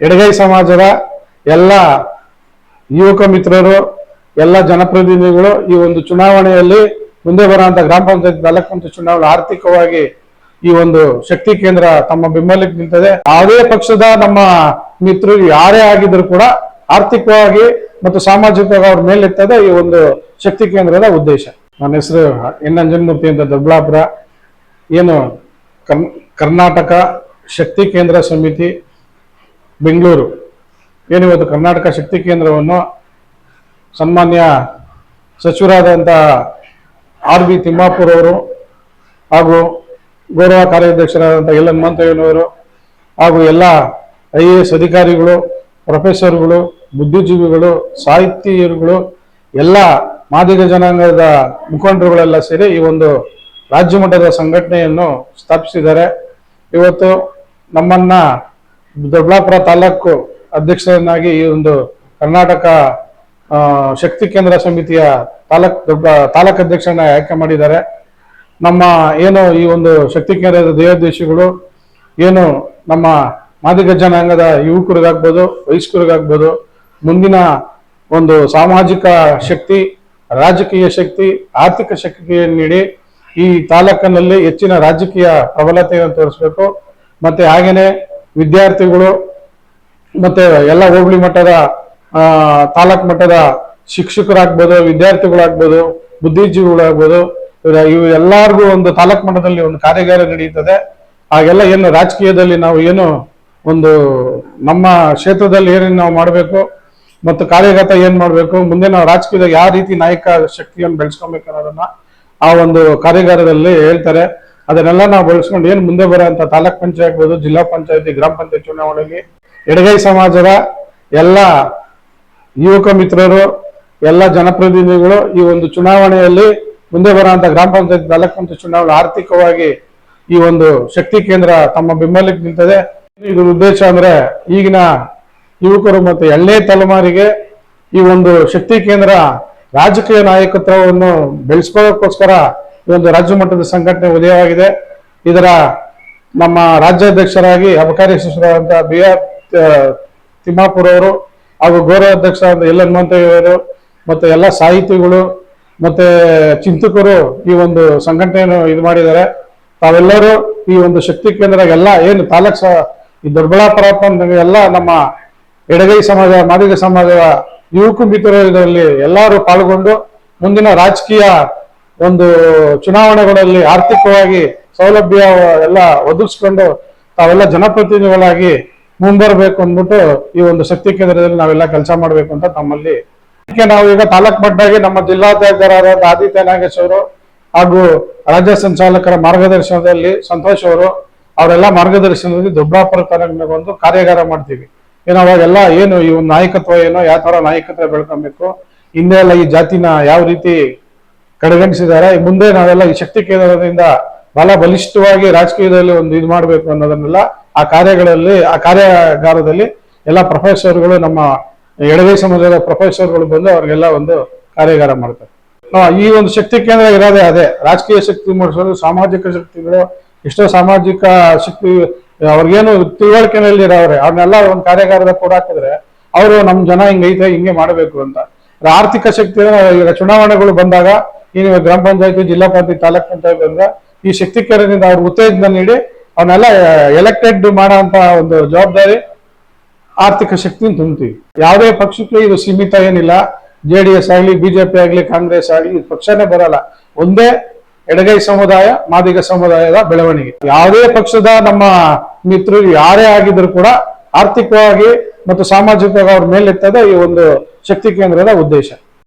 ಎಡಗೈ ಸಮಾಜದ ಎಲ್ಲ ಯುವಕ ಮಿತ್ರರು, ಎಲ್ಲ ಜನಪ್ರತಿನಿಧಿಗಳು ಈ ಒಂದು ಚುನಾವಣೆಯಲ್ಲಿ ಮುಂದೆ ಬರುವಂತ ಗ್ರಾಮ ಪಂಚಾಯತ್ ತಾಲೂಕು ಪಂಚಾಯತ್ ಚುನಾವಣೆ ಆರ್ಥಿಕವಾಗಿ ಈ ಒಂದು ಶಕ್ತಿ ಕೇಂದ್ರ ತಮ್ಮ ಬೆಂಬಲಕ್ಕೆ ನಿಲ್ತದೆ. ಯಾವುದೇ ಪಕ್ಷದ ನಮ್ಮ ಮಿತ್ರರು ಯಾರೇ ಆಗಿದ್ರು ಕೂಡ ಆರ್ಥಿಕವಾಗಿ ಮತ್ತು ಸಾಮಾಜಿಕವಾಗಿ ಅವ್ರ ಮೇಲೆತ್ತದೆ ಈ ಒಂದು ಶಕ್ತಿ ಕೇಂದ್ರದ ಉದ್ದೇಶ. ನನ್ನ ಹೆಸರು ಎನ್ ಅಂಜನಮೂರ್ತಿ ಅಂತ, ದೊಡ್ಡಬಳ್ಳಾಪುರ. ಏನು ಕರ್ನಾಟಕ ಶಕ್ತಿ ಕೇಂದ್ರ ಸಮಿತಿ ಬೆಂಗಳೂರು ಏನಿವತ್ತು ಕರ್ನಾಟಕ ಶಕ್ತಿ ಕೇಂದ್ರವನ್ನು ಸನ್ಮಾನ್ಯ ಸಚಿವರಾದಂಥ ಆರ್ ಬಿ ತಿಮ್ಮಾಪುರ್ ಅವರು ಹಾಗೂ ಗೌರವ ಕಾರ್ಯಾಧ್ಯಕ್ಷರಾದಂಥ ಎಲ್ ಹನುಮಂತಯ್ಯನವರು ಹಾಗೂ ಎಲ್ಲ IAS ಅಧಿಕಾರಿಗಳು, ಪ್ರೊಫೆಸರ್ಗಳು, ಬುದ್ಧಿಜೀವಿಗಳು, ಸಾಹಿತಿಗಳು, ಎಲ್ಲ ಮಾದಿಗ ಜನಾಂಗದ ಮುಖಂಡರುಗಳೆಲ್ಲ ಸೇರಿ ಈ ಒಂದು ರಾಜ್ಯ ಮಟ್ಟದ ಸಂಘಟನೆಯನ್ನು ಸ್ಥಾಪಿಸಿದ್ದಾರೆ. ಇವತ್ತು ನಮ್ಮನ್ನ ದೊಡ್ಡಬಳ್ಳಾಪುರ ತಾಲೂಕು ಅಧ್ಯಕ್ಷರನ್ನಾಗಿ ಈ ಒಂದು ಕರ್ನಾಟಕ ಶಕ್ತಿ ಕೇಂದ್ರ ಸಮಿತಿಯ ತಾಲೂಕು ಅಧ್ಯಕ್ಷರನ್ನ ಆಯ್ಕೆ ಮಾಡಿದ್ದಾರೆ. ನಮ್ಮ ಏನು ಈ ಒಂದು ಶಕ್ತಿ ಕೇಂದ್ರದ ದೇವದೇಶಿಗಳು ಏನು ನಮ್ಮ ಮಾದಿಗ ಜನಾಂಗದ ಯುವಕರಿಗಾಗ್ಬೋದು, ವಯಸ್ಕರಿಗಾಗ್ಬೋದು, ಮುಂದಿನ ಒಂದು ಸಾಮಾಜಿಕ ಶಕ್ತಿ, ರಾಜಕೀಯ ಶಕ್ತಿ, ಆರ್ಥಿಕ ಶಕ್ತಿಯನ್ನು ನೀಡಿ ಈ ತಾಲೂಕಿನಲ್ಲಿ ಹೆಚ್ಚಿನ ರಾಜಕೀಯ ಪ್ರಬಲತೆಯನ್ನು ತೋರಿಸ್ಬೇಕು. ಮತ್ತೆ ಹಾಗೇನೆ ವಿದ್ಯಾರ್ಥಿಗಳು ಮತ್ತೆ ಎಲ್ಲ ಹೋಬಳಿ ಮಟ್ಟದ ತಾಲೂಕು ಮಟ್ಟದ ಶಿಕ್ಷಕರಾಗ್ಬೋದು, ವಿದ್ಯಾರ್ಥಿಗಳಾಗ್ಬೋದು, ಬುದ್ಧಿಜೀವಿಗಳಾಗ್ಬೋದು, ಇವು ಎಲ್ಲರಿಗೂ ಒಂದು ತಾಲೂಕು ಮಟ್ಟದಲ್ಲಿ ಒಂದು ಕಾರ್ಯಾಗಾರ ನಡೆಯುತ್ತದೆ. ಹಾಗೆಲ್ಲ ಏನು ರಾಜಕೀಯದಲ್ಲಿ ನಾವು ಏನು ಒಂದು ನಮ್ಮ ಕ್ಷೇತ್ರದಲ್ಲಿ ಏನೇನು ನಾವು ಮಾಡಬೇಕು ಮತ್ತು ಕಾರ್ಯಗತ ಏನ್ ಮಾಡಬೇಕು, ಮುಂದೆ ನಾವು ರಾಜಕೀಯದಾಗ ಯಾವ ರೀತಿ ನಾಯಕ ಶಕ್ತಿಯನ್ನು ಬೆಳೆಸ್ಕೊಬೇಕು ಅನ್ನೋದನ್ನ ಆ ಒಂದು ಕಾರ್ಯಾಗಾರದಲ್ಲಿ ಹೇಳ್ತಾರೆ. ಅದನ್ನೆಲ್ಲ ನಾವು ಬೆಳೆಸ್ಕೊಂಡು ಏನು ಮುಂದೆ ಬರುವಂತ ತಾಲೂಕ್ ಪಂಚಾಯತ್ ಆಗ್ಬೋದು, ಜಿಲ್ಲಾ ಪಂಚಾಯತಿ, ಗ್ರಾಮ ಪಂಚಾಯತ್ ಚುನಾವಣೆಯಲ್ಲಿ ಎಡಗೈ ಸಮಾಜದ ಎಲ್ಲ ಯುವಕ ಮಿತ್ರರು, ಎಲ್ಲ ಜನಪ್ರತಿನಿಧಿಗಳು ಈ ಒಂದು ಚುನಾವಣೆಯಲ್ಲಿ ಮುಂದೆ ಬರುವಂತ ಗ್ರಾಮ ಪಂಚಾಯತ್ ತಾಲೂಕು ಪಂಚಾಯತ್ ಚುನಾವಣೆ ಆರ್ಥಿಕವಾಗಿ ಈ ಒಂದು ಶಕ್ತಿ ಕೇಂದ್ರ ತಮ್ಮ ಬೆಂಬಲಕ್ಕೆ ನಿಲ್ತದೆ. ಇದ್ರ ಉದ್ದೇಶ ಅಂದ್ರೆ ಈಗಿನ ಯುವಕರು ಮತ್ತು ಎಳ್ಳೇ ತಲೆಮಾರಿಗೆ ಈ ಒಂದು ಶಕ್ತಿ ಕೇಂದ್ರ ರಾಜಕೀಯ ನಾಯಕತ್ವವನ್ನು ಬೆಳೆಸ್ಕೊಳ್ಳೋಕ್ಕೋಸ್ಕರ ಈ ಒಂದು ರಾಜ್ಯ ಮಟ್ಟದ ಸಂಘಟನೆ ಉದಯವಾಗಿದೆ. ಇದರ ನಮ್ಮ ರಾಜ್ಯಾಧ್ಯಕ್ಷರಾಗಿ ಅಬಕಾರಿ ಸಚಿವರಾದಂಥ BR ತಿಮ್ಮಾಪುರ್ ಅವರು ಹಾಗೂ ಗೌರವ ಅಧ್ಯಕ್ಷರಾದ ಎಲ್ ಹನುಮಂತಯ್ಯವರು ಮತ್ತೆ ಎಲ್ಲ ಸಾಹಿತಿಗಳು ಮತ್ತೆ ಚಿಂತಕರು ಈ ಒಂದು ಸಂಘಟನೆಯನ್ನು ಇದು ಮಾಡಿದ್ದಾರೆ. ತಾವೆಲ್ಲರೂ ಈ ಒಂದು ಶಕ್ತಿ ಕೇಂದ್ರ ಎಲ್ಲ ಏನು ತಾಲೂಕು ಈ ದೊಡ್ಡಬಳ್ಳಾಪುರ ಎಲ್ಲ ನಮ್ಮ ಎಡಗೈ ಸಮಾಜ, ಮಾದಿಗ ಸಮಾಜದ ಯುವಕ ಮಿತ್ರರು ಇದರಲ್ಲಿ ಎಲ್ಲರೂ ಪಾಲ್ಗೊಂಡು ಮುಂದಿನ ರಾಜಕೀಯ ಒಂದು ಚುನಾವಣೆಗಳಲ್ಲಿ ಆರ್ಥಿಕವಾಗಿ ಸೌಲಭ್ಯ ಎಲ್ಲ ಒದಗಿಸ್ಕೊಂಡು ತಾವೆಲ್ಲ ಜನಪ್ರತಿನಿಧಿಗಳಾಗಿ ಮುಂಬರಬೇಕು ಅಂದ್ಬಿಟ್ಟು ಈ ಒಂದು ಶಕ್ತಿ ಕೇಂದ್ರದಲ್ಲಿ ನಾವೆಲ್ಲ ಕೆಲಸ ಮಾಡಬೇಕು ಅಂತ ತಮ್ಮಲ್ಲಿ ನಾವು ಈಗ ತಾಲೂಕು ಮಟ್ಟದಾಗಿ ನಮ್ಮ ಜಿಲ್ಲಾಧ್ಯಕ್ಷರಾದ ಆದಿತ್ಯ ನಾಗೇಶ್ ಅವರು ಹಾಗೂ ರಾಜ್ಯ ಸಂಚಾಲಕರ ಮಾರ್ಗದರ್ಶನದಲ್ಲಿ ಸಂತೋಷ್ ಅವರು ಅವರೆಲ್ಲ ಮಾರ್ಗದರ್ಶನದಲ್ಲಿ ದೊಡ್ಡಬಳ್ಳಾಪುರ ತಾಲೂಕಿನಾಗ ಒಂದು ಕಾರ್ಯಾಗಾರ ಮಾಡ್ತೀವಿ. ಏನೋ ಅವಾಗೆಲ್ಲ ಏನು ಈ ಒಂದು ನಾಯಕತ್ವ ಏನೋ ಯಾವ ತರ ನಾಯಕತ್ವ ಬೆಳ್ಕೊಬೇಕು, ಹಿಂದೆ ಎಲ್ಲ ಈ ಜಾತಿನ ಯಾವ ರೀತಿ ಕಡೆಗಣಿಸಿದ್ದಾರೆ, ಮುಂದೆ ನಾವೆಲ್ಲ ಈ ಶಕ್ತಿ ಕೇಂದ್ರದಿಂದ ಬಹಳ ಬಲಿಷ್ಠವಾಗಿ ರಾಜಕೀಯದಲ್ಲಿ ಒಂದು ಇದು ಮಾಡಬೇಕು ಅನ್ನೋದನ್ನೆಲ್ಲ ಆ ಕಾರ್ಯಾಗಾರದಲ್ಲಿ ಎಲ್ಲ ಪ್ರೊಫೆಸರ್ಗಳು, ನಮ್ಮ ಎಡಗೈ ಸಮಾಜದ ಪ್ರೊಫೆಸರ್ಗಳು ಬಂದು ಅವ್ರಿಗೆಲ್ಲ ಒಂದು ಕಾರ್ಯಾಗಾರ ಮಾಡ್ತಾರೆ. ಈ ಒಂದು ಶಕ್ತಿ ಕೇಂದ್ರ ಇರೋದೇ ಅದೇ ರಾಜಕೀಯ ಶಕ್ತಿ ಮೂಡಿಸೋದು, ಸಾಮಾಜಿಕ ಶಕ್ತಿಗಳು, ಎಷ್ಟೋ ಸಾಮಾಜಿಕ ಶಕ್ತಿ ಅವ್ರಿಗೇನು ತಿಳುವಳಿಕೆನಲ್ಲಿ ಇರೋವ್ರೆ ಅವ್ರನ್ನೆಲ್ಲ ಒಂದು ಕಾರ್ಯಾಗಾರದ ಕೂಡ ಹಾಕಿದ್ರೆ ಅವರು ನಮ್ಮ ಜನ ಹಿಂಗೈತೆ ಹಿಂಗೆ ಮಾಡಬೇಕು ಅಂತ. ಆರ್ಥಿಕ ಶಕ್ತಿ ಈಗ ಚುನಾವಣೆಗಳು ಬಂದಾಗ ಈ ಗ್ರಾಮ ಪಂಚಾಯತಿ, ಜಿಲ್ಲಾ ಪಂಚಾಯತಿ, ತಾಲೂಕ್ ಪಂಚಾಯತ್ ಬಂದ್ರೆ ಈ ಶಕ್ತಿ ಕೇಂದ್ರದಿಂದ ಅವ್ರ ಉತ್ತೇಜನ ನೀಡಿ ಅವನ್ನೆಲ್ಲ ಎಲೆಕ್ಟೆಡ್ ಮಾಡೋ ಅಂತ ಒಂದು ಜವಾಬ್ದಾರಿ ಆರ್ಥಿಕ ಶಕ್ತಿನ ತುಂಬ್ತೀವಿ. ಯಾವುದೇ ಪಕ್ಷಕ್ಕೆ ಇದು ಸೀಮಿತ ಏನಿಲ್ಲ. JDS ಆಗ್ಲಿ, BJP ಆಗ್ಲಿ, ಕಾಂಗ್ರೆಸ್ ಆಗ್ಲಿ ಪಕ್ಷನೇ ಬರಲ್ಲ. ಒಂದೇ ಎಡಗೈ ಸಮುದಾಯ, ಮಾದಿಗ ಸಮುದಾಯದ ಬೆಳವಣಿಗೆ. ಯಾವುದೇ ಪಕ್ಷದ ನಮ್ಮ ಮಿತ್ರರು ಯಾರೇ ಆಗಿದ್ರು ಕೂಡ ಆರ್ಥಿಕವಾಗಿ ಮತ್ತು ಸಾಮಾಜಿಕವಾಗಿ ಅವ್ರ ಮೇಲೆತ್ತದೆ ಈ ಒಂದು ಶಕ್ತಿ ಕೇಂದ್ರದ ಉದ್ದೇಶ.